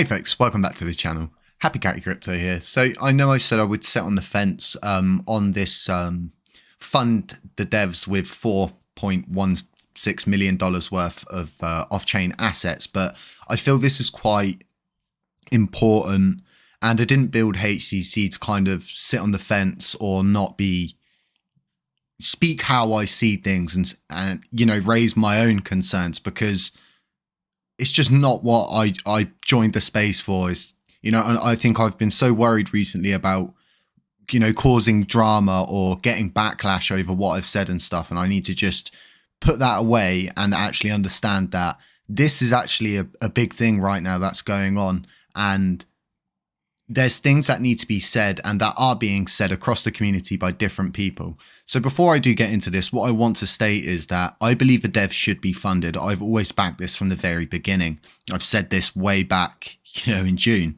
Hey folks, welcome back to the channel. Happy Catty Crypto here. So I know I said I would sit on the fence on this fund the devs with $4.16 million worth of off-chain assets, but I feel this is quite important, and I didn't build HCC to kind of sit on the fence or not speak how I see things and you know, raise my own concerns, because it's just not what I joined the space for. Is, you know, and I think I've been so worried recently about, you know, causing drama or getting backlash over what I've said and stuff. And I need to just put that away and actually understand that this is actually a big thing right now that's going on. And there's things that need to be said and that are being said across the community by different people. So before I do get into this, what I want to state is that I believe the devs should be funded. I've always backed this from the very beginning. I've said this way back, you know, in June,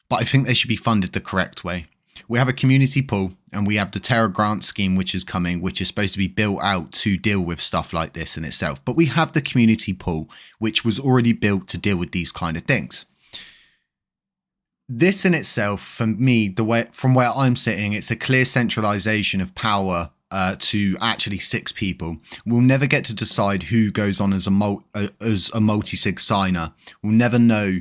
but I think they should be funded the correct way. We have a community pool and we have the Terra grant scheme, which is coming, which is supposed to be built out to deal with stuff like this in itself. But we have the community pool, which was already built to deal with these kind of things. This in itself, for me, from where I'm sitting, it's a clear centralization of power to actually 6 people. We'll never get to decide who goes on as a multi-sig signer. We'll never know,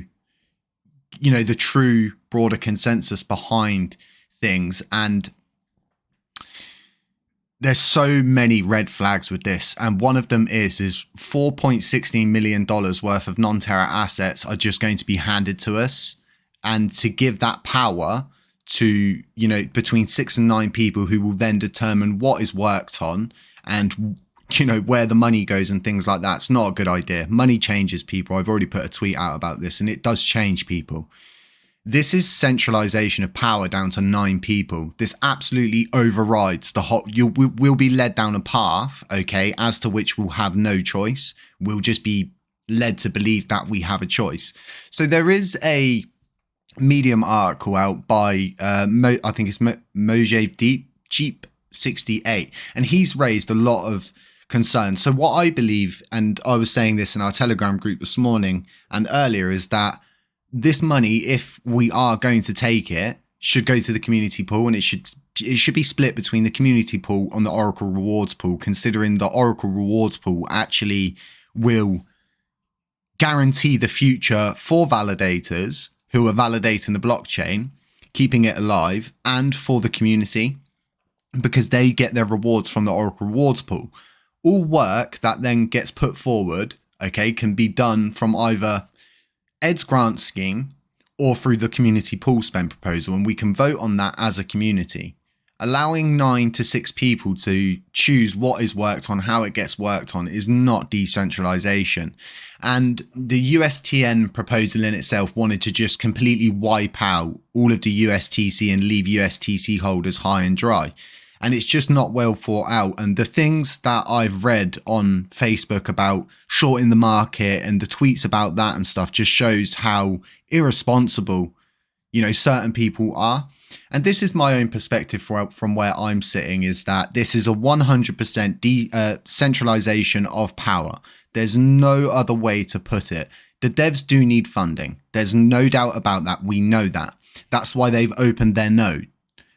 you know, the true broader consensus behind things. And there's so many red flags with this. And one of them is $4.16 million worth of non-Terra assets are just going to be handed to us. And to give that power to, you know, between 6 and 9 people who will then determine what is worked on and, you know, where the money goes and things like that. It's not a good idea. Money changes people. I've already put a tweet out about this, and it does change people. This is centralization of power down to 9 people. This absolutely overrides the whole. We'll be led down a path, okay, as to which we'll have no choice. We'll just be led to believe that we have a choice. So there is a Medium article out by I think it's Mojave Jeep 68, and he's raised a lot of concerns. So what I believe, and I was saying this in our Telegram group this morning and earlier, is that this money, if we are going to take it, should go to the community pool, and it should be split between the community pool and the Oracle rewards pool, considering the Oracle rewards pool actually will guarantee the future for validators who are validating the blockchain, keeping it alive, and for the community, because they get their rewards from the Oracle rewards pool. All work that then gets put forward, okay, can be done from either Ed's grant scheme or through the community pool spend proposal, and we can vote on that as a community. Allowing 9 to 6 people to choose what is worked on, how it gets worked on, is not decentralization. And the USTN proposal in itself wanted to just completely wipe out all of the USTC and leave USTC holders high and dry. And it's just not well thought out. And the things that I've read on Facebook about shorting the market and the tweets about that and stuff just shows how irresponsible, you know, certain people are. And this is my own perspective from where I'm sitting, is that this is a 100% centralization of power. There's no other way to put it. The devs do need funding. There's no doubt about that. We know that. That's why they've opened their node.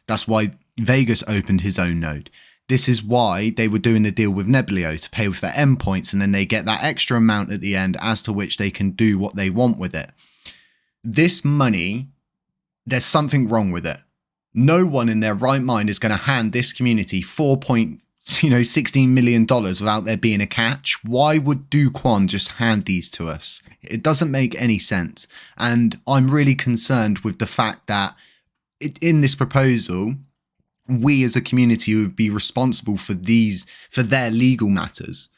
That's why Vegas opened his own node. This is why they were doing the deal with Nebulio to pay with their endpoints, and then they get that extra amount at the end as to which they can do what they want with it. This money, there's something wrong with it. No one in their right mind is going to hand this community $4.16 million without there being a catch. Why would Do Kwon just hand these to us? It doesn't make any sense. And I'm really concerned with the fact that in this proposal, we as a community would be responsible for their legal matters,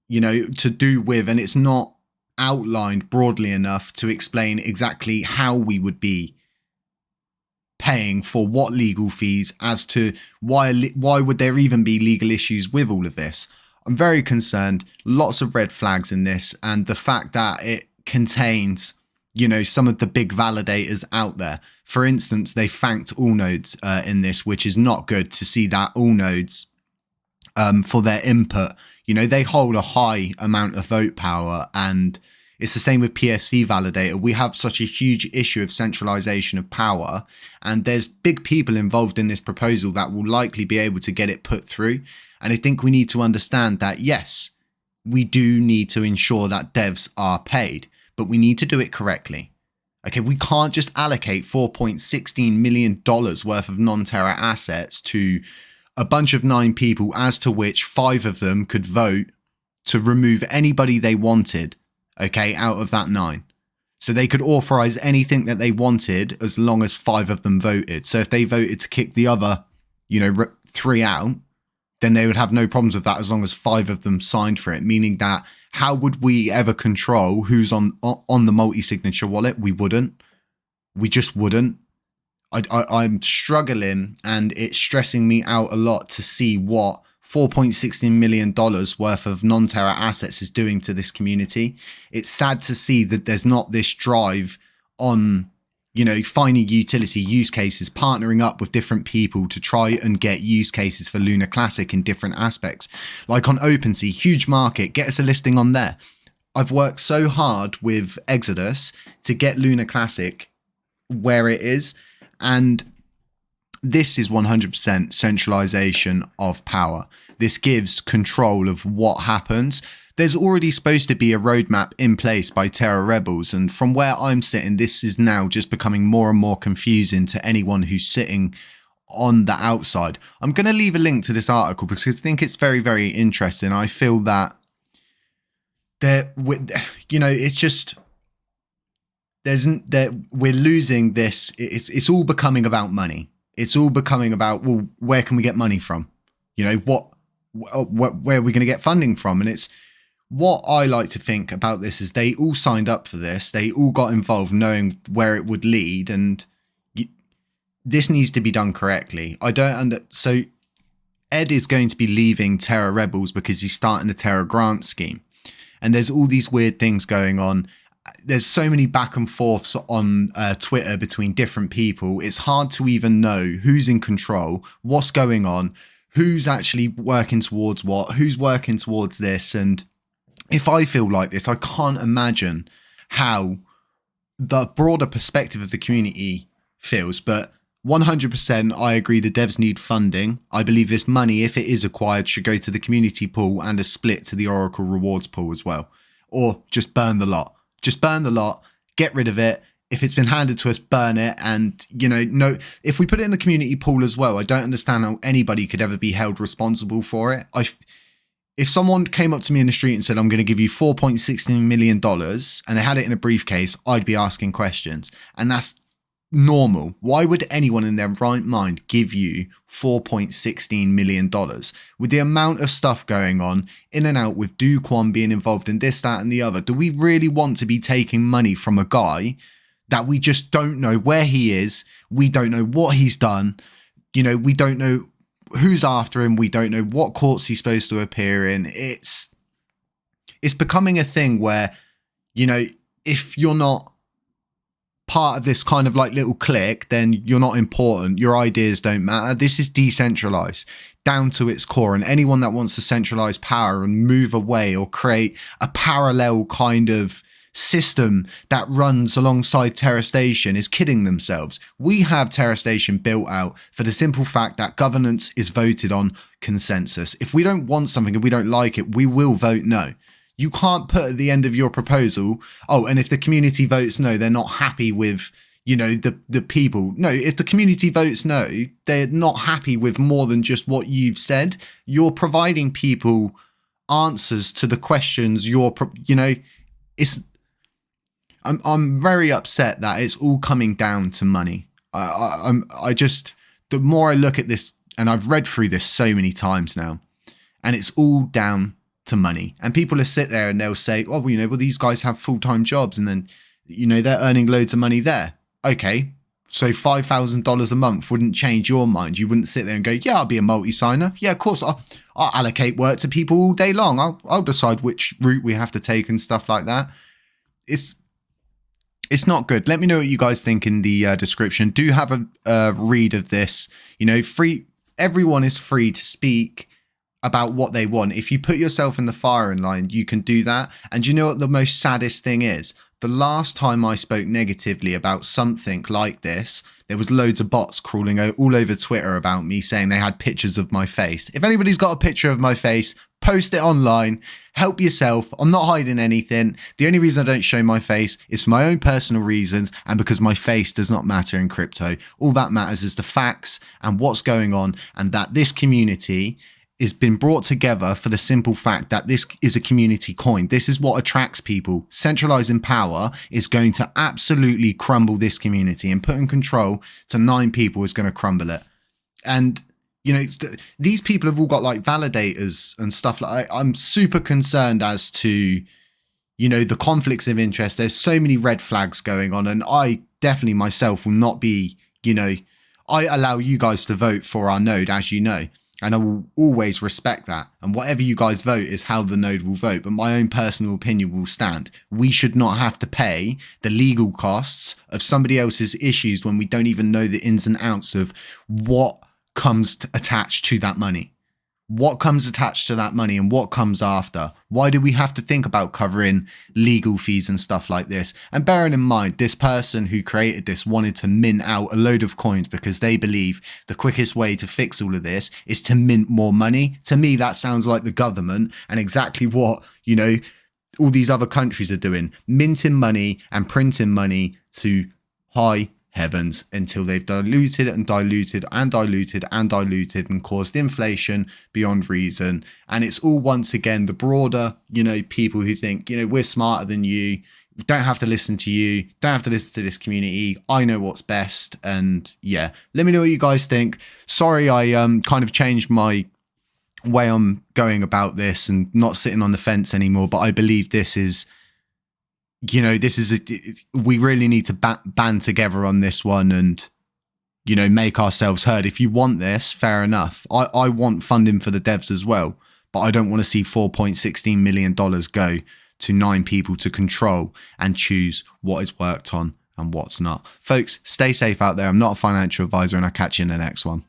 you know, to do with, and it's not outlined broadly enough to explain exactly how we would be paying for what legal fees, as to why would there even be legal issues with all of this. I'm very concerned. Lots of red flags in this, and the fact that it contains, you know, some of the big validators out there. For instance, they thanked all nodes in this, which is not good to see that all nodes for their input. You know, they hold a high amount of vote power, and It's the same with PFC validator. We have such a huge issue of centralization of power, and there's big people involved in this proposal that will likely be able to get it put through. And I think we need to understand that, yes, we do need to ensure that devs are paid, but we need to do it correctly. Okay, we can't just allocate $4.16 million worth of non-Terra assets to a bunch of 9 people, as to which 5 of them could vote to remove anybody they wanted, okay, out of that 9. So they could authorize anything that they wanted as long as 5 of them voted. So if they voted to kick the other, 3 out, then they would have no problems with that as long as 5 of them signed for it, meaning that how would we ever control who's on the multi-signature wallet? We wouldn't. We just wouldn't. I'm struggling, and it's stressing me out a lot to see what $4.16 million worth of non-Terra assets is doing to this community. It's sad to see that there's not this drive on, finding utility use cases, partnering up with different people to try and get use cases for Luna Classic in different aspects. Like on OpenSea, huge market, get us a listing on there. I've worked so hard with Exodus to get Luna Classic where it is, and this is 100% centralization of power. This gives control of what happens. There's already supposed to be a roadmap in place by Terra Rebels, and from where I'm sitting, this is now just becoming more and more confusing to anyone who's sitting on the outside. I'm going to leave a link to this article because I think it's very, very interesting. I feel that it's just we're losing this. It's all becoming about money. It's all becoming about, well, where can we get money from? Where are we going to get funding from? And it's what I like to think about this is they all signed up for this. They all got involved knowing where it would lead. And this needs to be done correctly. So Ed is going to be leaving Terra Rebels because he's starting the Terra Grant scheme. And there's all these weird things going on. There's so many back and forths on Twitter between different people. It's hard to even know who's in control, what's going on, who's actually working towards what, who's working towards this. And if I feel like this, I can't imagine how the broader perspective of the community feels. But 100% I agree the devs need funding. I believe this money, if it is acquired, should go to the community pool and a split to the Oracle rewards pool as well. Or just burn the lot. Just burn the lot, get rid of it. If it's been handed to us, burn it. And, if we put it in the community pool as well, I don't understand how anybody could ever be held responsible for it. If someone came up to me in the street and said, I'm going to give you $4.16 million, and they had it in a briefcase, I'd be asking questions. And that's normal. Why would anyone in their right mind give you $4.16 million? With the amount of stuff going on in and out with JWAMB being involved in this, that, and the other, do we really want to be taking money from a guy that we just don't know where he is? We don't know what he's done. We don't know who's after him. We don't know what courts he's supposed to appear in. It's becoming a thing where, if you're not part of this kind of like little clique, then you're not important. Your ideas don't matter. This is decentralized down to its core. And anyone that wants to centralize power and move away or create a parallel kind of system that runs alongside Terra Station is kidding themselves. We have Terra Station built out for the simple fact that governance is voted on consensus. If we don't want something and we don't like it, we will vote no. You can't put at the end of your proposal, and if the community votes no, they're not happy with, the people. No, if the community votes no, they're not happy with more than just what you've said. You're providing people answers to the questions I'm very upset that it's all coming down to money. The more I look at this, and I've read through this so many times now, and it's all down to money. And people will sit there and they'll say, well, these guys have full-time jobs and then, they're earning loads of money there. Okay, so $5,000 a month wouldn't change your mind. You wouldn't sit there and go, yeah, I'll be a multi-signer. Yeah, of course, I'll allocate work to people all day long. I'll decide which route we have to take and stuff like that. It's not good. Let me know what you guys think in the description. Do have a read of this. Free. Everyone is free to speak about what they want. If you put yourself in the firing line, you can do that. And you know what the most saddest thing is? The last time I spoke negatively about something like this, there was loads of bots crawling all over Twitter about me saying they had pictures of my face. If anybody's got a picture of my face, post it online. Help yourself. I'm not hiding anything. The only reason I don't show my face is for my own personal reasons and because my face does not matter in crypto. All that matters is the facts and what's going on, and that this community has been brought together for the simple fact that this is a community coin. This is what attracts people. Centralizing power is going to absolutely crumble this community, and putting control to 9 people is going to crumble it. And, you know, these people have all got like validators and stuff. Like I'm super concerned as to, you know, the conflicts of interest. There's so many red flags going on, and I definitely myself will not be, you know, I allow you guys to vote for our node, as you know. And I will always respect that. And whatever you guys vote is how the node will vote. But my own personal opinion will stand. We should not have to pay the legal costs of somebody else's issues when we don't even know the ins and outs of what comes attached to that money. What comes attached to that money and what comes after? Why do we have to think about covering legal fees and stuff like this? And bearing in mind, this person who created this wanted to mint out a load of coins because they believe the quickest way to fix all of this is to mint more money. To me, that sounds like the government and exactly what, you know, all these other countries are doing. Minting money and printing money to high heavens until they've diluted and diluted and diluted and diluted and caused inflation beyond reason. And it's all, once again, the broader, you know, people who think, you know, we're smarter than you, don't have to listen to you, don't have to listen to this community, I know what's best. And yeah, let me know what you guys think. Sorry, I kind of changed my way I'm going about this and not sitting on the fence anymore, but I believe this is, you know, this is we really need to band together on this one and, you know, make ourselves heard. If you want this, fair enough. I want funding for the devs as well, but I don't want to see $4.16 million go to 9 people to control and choose what is worked on and what's not. Folks, stay safe out there. I'm not a financial advisor, and I'll catch you in the next one.